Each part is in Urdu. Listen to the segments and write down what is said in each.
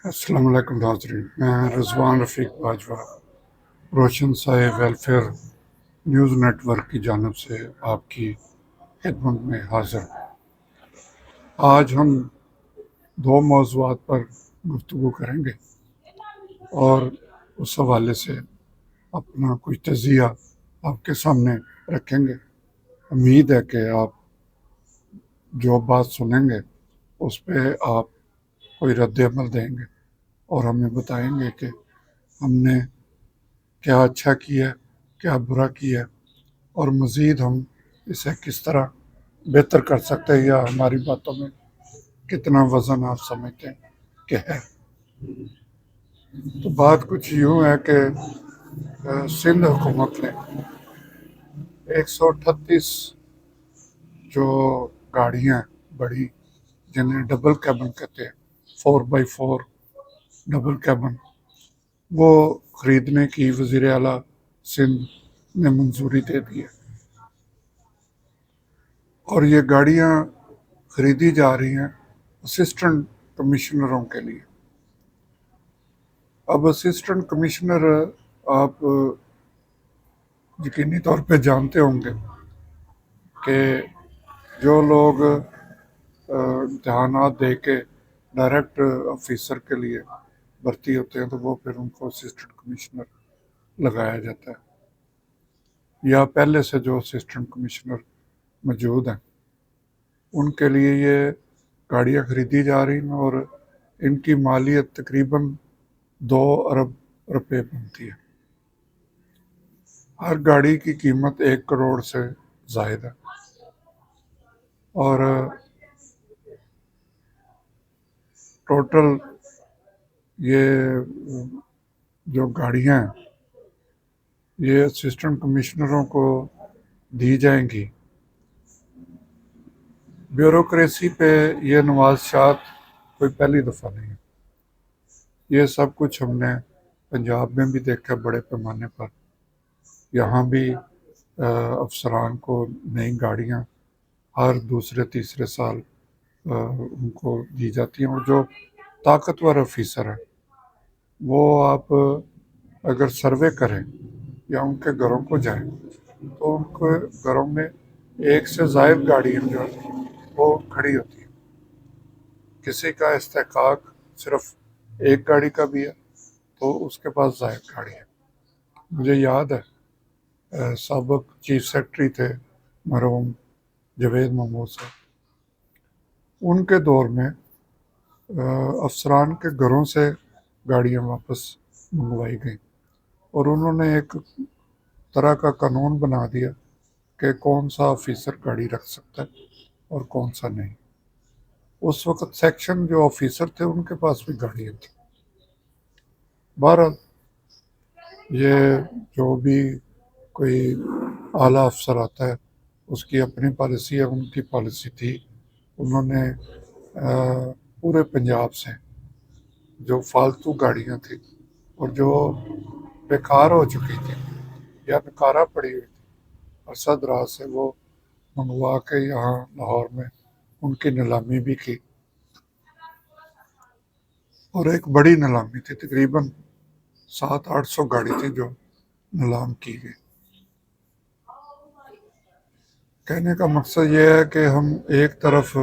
السلام علیکم ناظرین، میں رضوان رفیق باجوہ روشن سائے ویلفیئر نیوز نیٹ ورک کی جانب سے آپ کی خدمت میں حاضر ہوں۔ آج ہم دو موضوعات پر گفتگو کریں گے اور اس حوالے سے اپنا کچھ تجزیہ آپ کے سامنے رکھیں گے۔ امید ہے کہ آپ جو بات سنیں گے اس پہ آپ کوئی رد عمل دیں گے اور ہمیں بتائیں گے کہ ہم نے کیا اچھا کیا ہے، کیا برا کیا ہے، اور مزید ہم اسے کس طرح بہتر کر سکتے ہیں، یا ہماری باتوں میں کتنا وزن آپ سمجھتے ہیں کہ ہے۔ تو بات کچھ یوں ہے کہ سندھ حکومت نے 138 جو گاڑیاں بڑی جنہیں ڈبل کیبن کہتے ہیں، 4x4 ڈبل کیبن، وہ خریدنے کی وزیر اعلیٰ سندھ نے منظوری دے دی ہے، اور یہ گاڑیاں خریدی جا رہی ہیں اسسٹنٹ کمشنروں کے لیے۔ اب اسسٹنٹ کمشنر آپ یقینی طور پہ جانتے ہوں گے کہ جو لوگ امتحانات دے کے ڈائریکٹ آفیسر کے لیے بھرتی ہوتے ہیں تو وہ پھر ان کو اسسٹنٹ کمشنر لگایا جاتا ہے، یا پہلے سے جو اسسٹنٹ کمشنر موجود ہیں ان کے لیے یہ گاڑیاں خریدی جا رہی ہیں، اور ان کی مالیت تقریباً 2 ارب روپے بنتی ہے۔ ہر گاڑی کی قیمت 1 کروڑ سے زائد ہے، اور ٹوٹل یہ جو گاڑیاں ہیں یہ اسسٹنٹ کمشنروں کو دی جائیں گی۔ بیوروکریسی پہ یہ نوازشات کوئی پہلی دفعہ نہیں ہے، یہ سب کچھ ہم نے پنجاب میں بھی دیکھا بڑے پیمانے پر۔ یہاں بھی افسران کو نئی گاڑیاں ہر دوسرے تیسرے سال ان کو دی جاتی ہیں، اور جو طاقتور آفیسر ہیں وہ آپ اگر سروے کریں یا ان کے گھروں کو جائیں تو ان کے گھروں میں ایک سے زائد گاڑیاں جو ہیں وہ کھڑی ہوتی ہیں۔ کسی کا استحقاق صرف ایک گاڑی کا بھی ہے تو اس کے پاس زائد گاڑی ہے۔ مجھے یاد ہے سابق چیف سیکرٹری تھے مرحوم جاوید محمود صاحب، ان کے دور میں افسران کے گھروں سے گاڑیاں واپس منگوائی گئیں، اور انہوں نے ایک طرح کا قانون بنا دیا کہ کون سا آفیسر گاڑی رکھ سکتا ہے اور کون سا نہیں۔ اس وقت سیکشن جو آفیسر تھے ان کے پاس بھی گاڑیاں تھیں۔ بہرحال یہ جو بھی کوئی اعلیٰ افسر آتا ہے اس کی اپنی پالیسی ہے، ان کی پالیسی تھی، انہوں نے پورے پنجاب سے جو فالتو گاڑیاں تھیں اور جو بیکار ہو چکی تھی یا بیکارہ پڑی ہوئی تھی عرصہ دراز سے، وہ منگوا کے یہاں لاہور میں ان کی نیلامی بھی کی، اور ایک بڑی نیلامی تھی، تقریباً 700-800 گاڑی تھی جو نیلام کی گئی۔ کہنے کا مقصد یہ ہے کہ ہم ایک طرف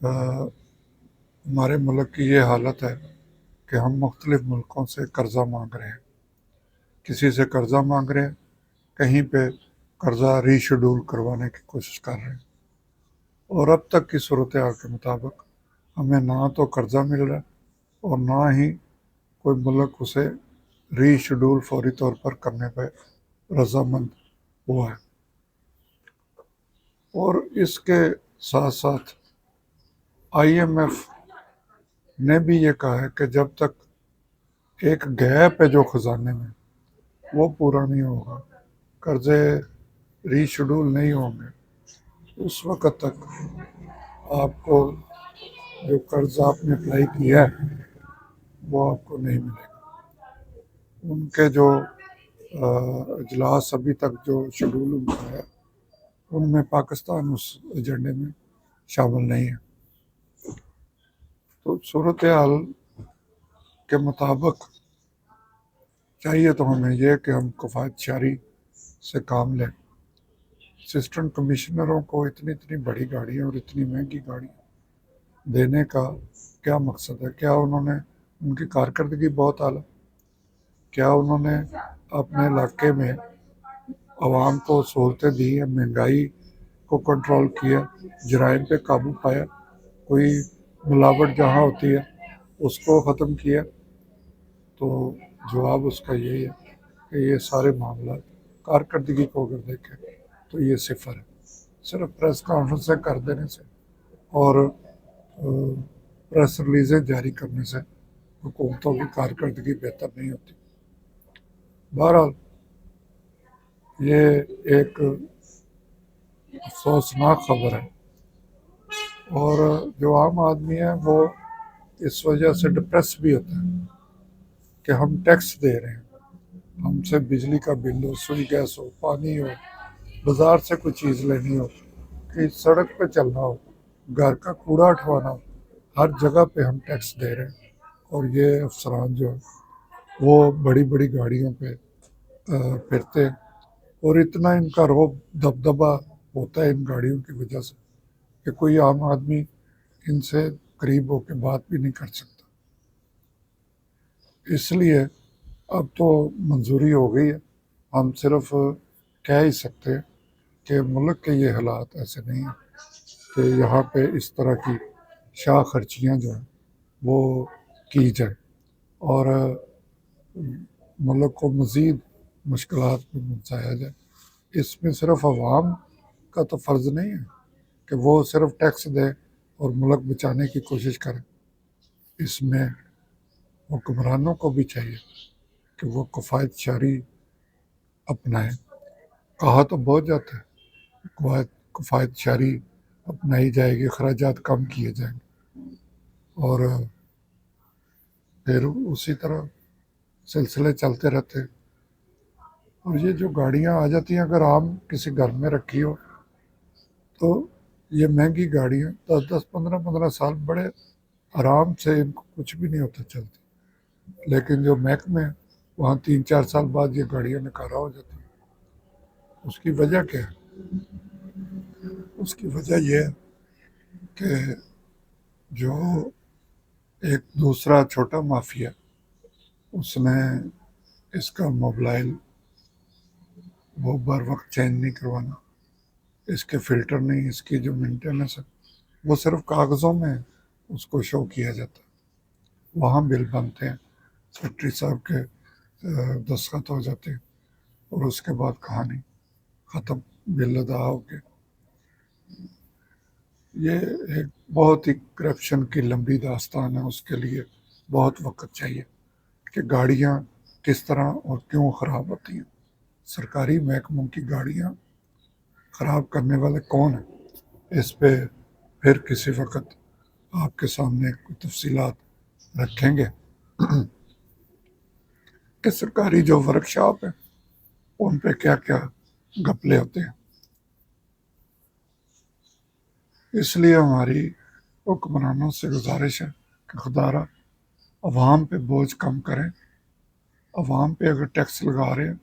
ہمارے ملک کی یہ حالت ہے کہ ہم مختلف ملکوں سے قرضہ مانگ رہے ہیں، کسی سے قرضہ مانگ رہے ہیں، کہیں پہ قرضہ ری شیڈول کروانے کی کوشش کر رہے ہیں، اور اب تک کی صورتحال کے مطابق ہمیں نہ تو قرضہ مل رہا ہے اور نہ ہی کوئی ملک اسے ری شیڈول فوری طور پر کرنے پہ رضامند ہوا ہے۔ اور اس کے ساتھ ساتھ آئی ایم ایف نے بھی یہ کہا ہے کہ جب تک ایک گیپ ہے جو خزانے میں وہ پورا نہیں ہوگا، قرضے ری شیڈول نہیں ہوں گے، اس وقت تک آپ کو جو قرض آپ نے اپلائی کیا ہے وہ آپ کو نہیں ملے گا۔ ان کے جو اجلاس ابھی تک جو شیڈول ان کا ہے ان میں پاکستان اس ایجنڈے میں شامل نہیں ہے۔ تو صورتحال کے مطابق چاہیے تو ہمیں یہ کہ ہم کفایت شعری سے کام لیں. اسسٹنٹ کمشنروں کو اتنی اتنی بڑی گاڑیاں اور اتنی مہنگی گاڑیاں دینے کا کیا مقصد ہے؟ کیا انہوں نے ان کی کارکردگی بہت اعلیٰ؟ کیا انہوں نے اپنے علاقے میں عوام کو سہولتیں دی ہیں، مہنگائی کو کنٹرول کیا، جرائم پہ قابو پایا، کوئی ملاوٹ جہاں ہوتی ہے اس کو ختم کیا؟ تو جواب اس کا یہی ہے کہ یہ سارے معاملات کارکردگی کو اگر دیکھیں تو یہ صفر ہے. صرف پریس کانفرنسیں کر دینے سے اور پریس ریلیزیں جاری کرنے سے حکومتوں کی کارکردگی بہتر نہیں ہوتی. بہرحال یہ ایک افسوسناک خبر ہے، اور جو عام آدمی ہے وہ اس وجہ سے ڈپریس بھی ہوتا ہے کہ ہم ٹیکس دے رہے ہیں. ہم سے بجلی کا بل ہو، سوئی گیس ہو، پانی ہو، بازار سے کوئی چیز لینی ہو، کہ سڑک پہ چلنا ہو، گھر کا کوڑا اٹھوانا ہو، ہر جگہ پہ ہم ٹیکس دے رہے ہیں. اور یہ افسران جو ہیں وہ بڑی بڑی گاڑیوں پہ پھرتے ہیں، اور اتنا ان کا رعب دبدبا ہوتا ہے ان گاڑیوں کی وجہ سے کہ کوئی عام آدمی ان سے قریب ہو کے بات بھی نہیں کر سکتا. اس لیے اب تو منظوری ہو گئی ہے، ہم صرف کہہ ہی سکتے ہیں کہ ملک کے یہ حالات ایسے نہیں ہیں کہ یہاں پہ اس طرح کی شاہ خرچیاں جو ہیں وہ کی جائیں اور ملک کو مزید مشکلات میں پہنچایا جائے. اس میں صرف عوام کا تو فرض نہیں ہے کہ وہ صرف ٹیکس دے اور ملک بچانے کی کوشش کرے. اس میں حکمرانوں کو بھی چاہیے کہ وہ کفایت شعری اپنائیں. کہا تو بہت جاتا ہے کفایت شعری اپنائی جائے گی، اخراجات کم کیے جائیں گے، اور پھر اسی طرح سلسلے چلتے رہتے ہیں. اور یہ جو گاڑیاں آ جاتی ہیں، اگر عام کسی گھر میں رکھی ہو تو یہ مہنگی گاڑیاں 10 10 15 15 سال بڑے آرام سے ان کو کچھ بھی نہیں ہوتا چلتی، لیکن جو محکمے ہیں وہاں 3 4 سال بعد یہ گاڑیاں نکارا ہو جاتی ہیں. اس کی وجہ کیا ہے؟ اس کی وجہ یہ ہے کہ جو ایک دوسرا چھوٹا مافیا اس نے اس کا موبائل وہ بر وقت چینج نہیں کروانا، اس کے فلٹر نہیں، اس کی جو مینٹیننس ہے وہ صرف کاغذوں میں اس کو شو کیا جاتا ہے. وہاں بل بنتے ہیں، سیکرٹری صاحب کے دستخط ہو جاتے ہیں، اور اس کے بعد کہانی ختم، بل ادا ہو کے. یہ ایک بہت ہی کرپشن کی لمبی داستان ہے، اس کے لیے بہت وقت چاہیے کہ گاڑیاں کس طرح اور کیوں خراب ہوتی ہیں. سرکاری محکموں کی گاڑیاں خراب کرنے والے کون ہیں، اس پہ پھر کسی وقت آپ کے سامنے کوئی تفصیلات رکھیں گے کہ سرکاری جو ورک شاپ ہیں ان پہ کیا کیا گھپلے ہوتے ہیں. اس لیے ہماری حکمرانوں سے گزارش ہے کہ خدارہ عوام پہ بوجھ کم کریں. عوام پہ اگر ٹیکس لگا رہے ہیں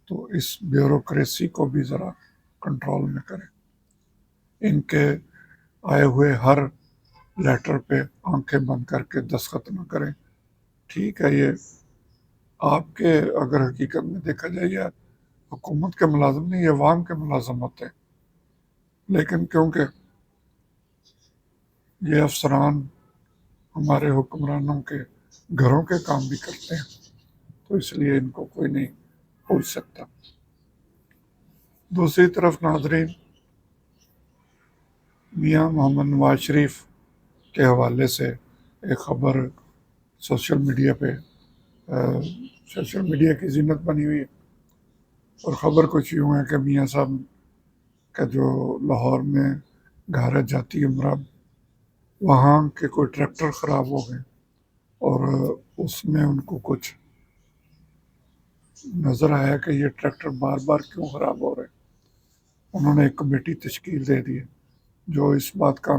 تو اس بیوروکریسی کو بھی ذرا کنٹرول میں کریں. ان کے آئے ہوئے ہر لیٹر پہ آنکھیں بند کر کے دستخط نہ کریں. ٹھیک ہے، یہ آپ کے اگر حقیقت میں دیکھا جائے یہ حکومت کے ملازم نہیں، یہ عوام کے ملازم ہوتے ہیں، لیکن کیونکہ یہ افسران ہمارے حکمرانوں کے گھروں کے کام بھی کرتے ہیں تو اس لیے ان کو کوئی نہیں پوچھ سکتا. دوسری طرف ناظرین، میاں محمد نواز شریف کے حوالے سے ایک خبر سوشل میڈیا کی زینت بنی ہوئی ہے، اور خبر کچھ یوں ہے کہ میاں صاحب کا جو لاہور میں گھر ہے جاتی امراء، وہاں کے کوئی ٹریکٹر خراب ہو گئے اور اس میں ان کو کچھ نظر آیا کہ یہ ٹریکٹر بار بار کیوں خراب ہو رہے ہیں. انہوں نے ایک کمیٹی تشکیل دے دی ہے جو اس بات کا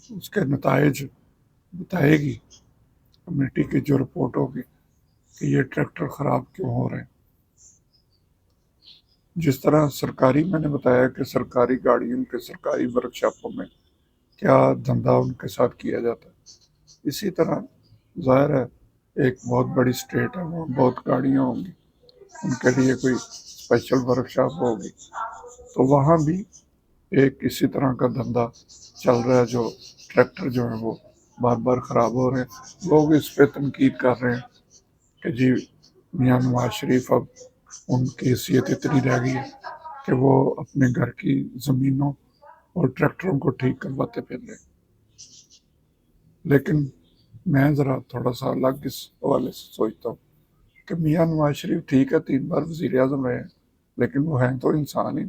اس کے نتائج بتائے گی کمیٹی کی جو رپورٹ ہوگی کہ یہ ٹریکٹر خراب کیوں ہو رہے ہیں. جس طرح سرکاری میں نے بتایا کہ سرکاری گاڑیوں کے سرکاری ورکشاپوں میں کیا دھندا ان کے ساتھ کیا جاتا ہے، اسی طرح ظاہر ہے ایک بہت بڑی اسٹیٹ ہے، وہاں بہت گاڑیاں ہوں گی، ان کے لیے کوئی اسپیشل ورکشاپ ہوگی، تو وہاں بھی ایک اسی طرح کا دھندا چل رہا ہے جو ٹریکٹر جو ہیں وہ بار بار خراب ہو رہے ہیں. لوگ اس پہ تنقید کر رہے ہیں کہ جی میاں نواز شریف اب ان کی حیثیت اتنی رہ گئی ہے کہ وہ اپنے گھر کی زمینوں اور ٹریکٹروں کو ٹھیک کرواتے پھر رہے. لیکن میں ذرا تھوڑا سا الگ اس حوالے سے سوچتا ہوں کہ میاں نواز شریف ٹھیک ہے 3 بار وزیر اعظم رہے ہیں، لیکن وہ ہیں تو انسان ہی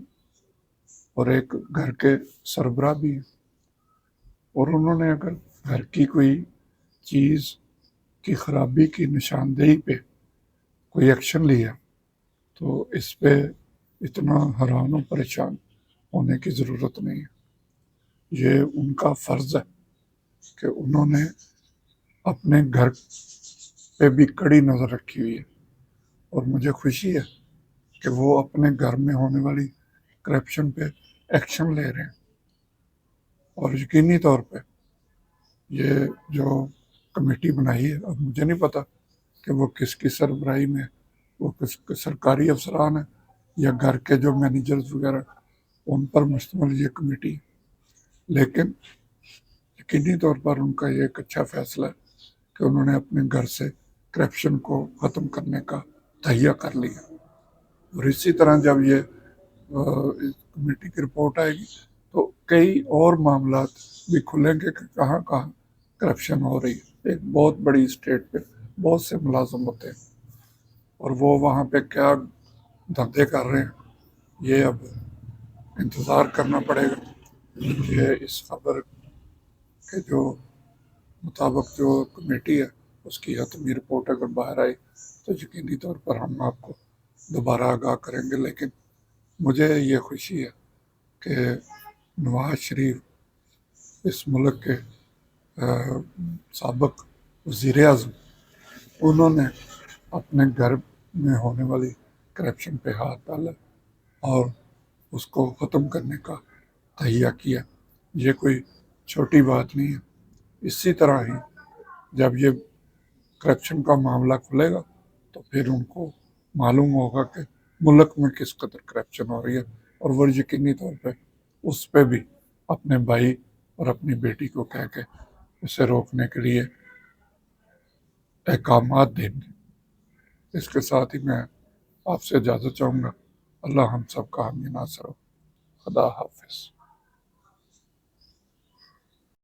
اور ایک گھر کے سربراہ بھی ہیں، اور انہوں نے اگر گھر کی کوئی چیز کی خرابی کی نشاندہی پہ کوئی ایکشن لیا تو اس پہ اتنا حیران و پریشان ہونے کی ضرورت نہیں ہے. یہ ان کا فرض ہے کہ انہوں نے اپنے گھر پہ بھی کڑی نظر رکھی ہوئی ہے، اور مجھے خوشی ہے کہ وہ اپنے گھر میں ہونے والی کرپشن پہ ایکشن لے رہے ہیں. اور یقینی طور پہ یہ جو کمیٹی بنائی ہے، اب مجھے نہیں پتا کہ وہ کس کی سربراہی میں، وہ کس سرکاری افسران ہیں یا گھر کے جو مینیجرز وغیرہ ان پر مشتمل یہ کمیٹی ہے، لیکن یقینی طور پر ان کا یہ ایک اچھا فیصلہ ہے کہ انہوں نے اپنے گھر سے کرپشن کو ختم کرنے کا تہیہ کر لیا. اور اسی طرح جب یہ کمیٹی کی رپورٹ آئے گی تو کئی اور معاملات بھی کھلیں گے کہ کہاں کہاں کرپشن ہو رہی ہے. ایک بہت بڑی اسٹیٹ پہ بہت سے ملازم ہوتے ہیں اور وہ وہاں پہ کیا دھندے کر رہے ہیں یہ اب انتظار کرنا پڑے گا. یہ اس خبر کے جو مطابق جو کمیٹی ہے اس کی حتمی رپورٹ اگر باہر آئی تو یقینی طور پر ہم آپ کو دوبارہ آگاہ کریں گے. لیکن مجھے یہ خوشی ہے کہ نواز شریف اس ملک کے سابق وزیر اعظم انہوں نے اپنے گھر میں ہونے والی کرپشن پہ ہاتھ ڈالا اور اس کو ختم کرنے کا تہیہ کیا. یہ کوئی چھوٹی بات نہیں ہے. اسی طرح ہی جب یہ کرپشن کا معاملہ کھلے گا تو پھر ان کو معلوم ہوگا کہ ملک میں کس قدر کرپشن ہو رہی ہے، اور وہ یقینی طور پہ اس پہ بھی اپنے بھائی اور اپنی بیٹی کو کہہ کے اسے روکنے کے لیے احکامات دیں گے. اس کے ساتھ ہی میں آپ سے اجازت چاہوں گا. اللہ ہم سب کا حامی ناصر ہو. خدا حافظ.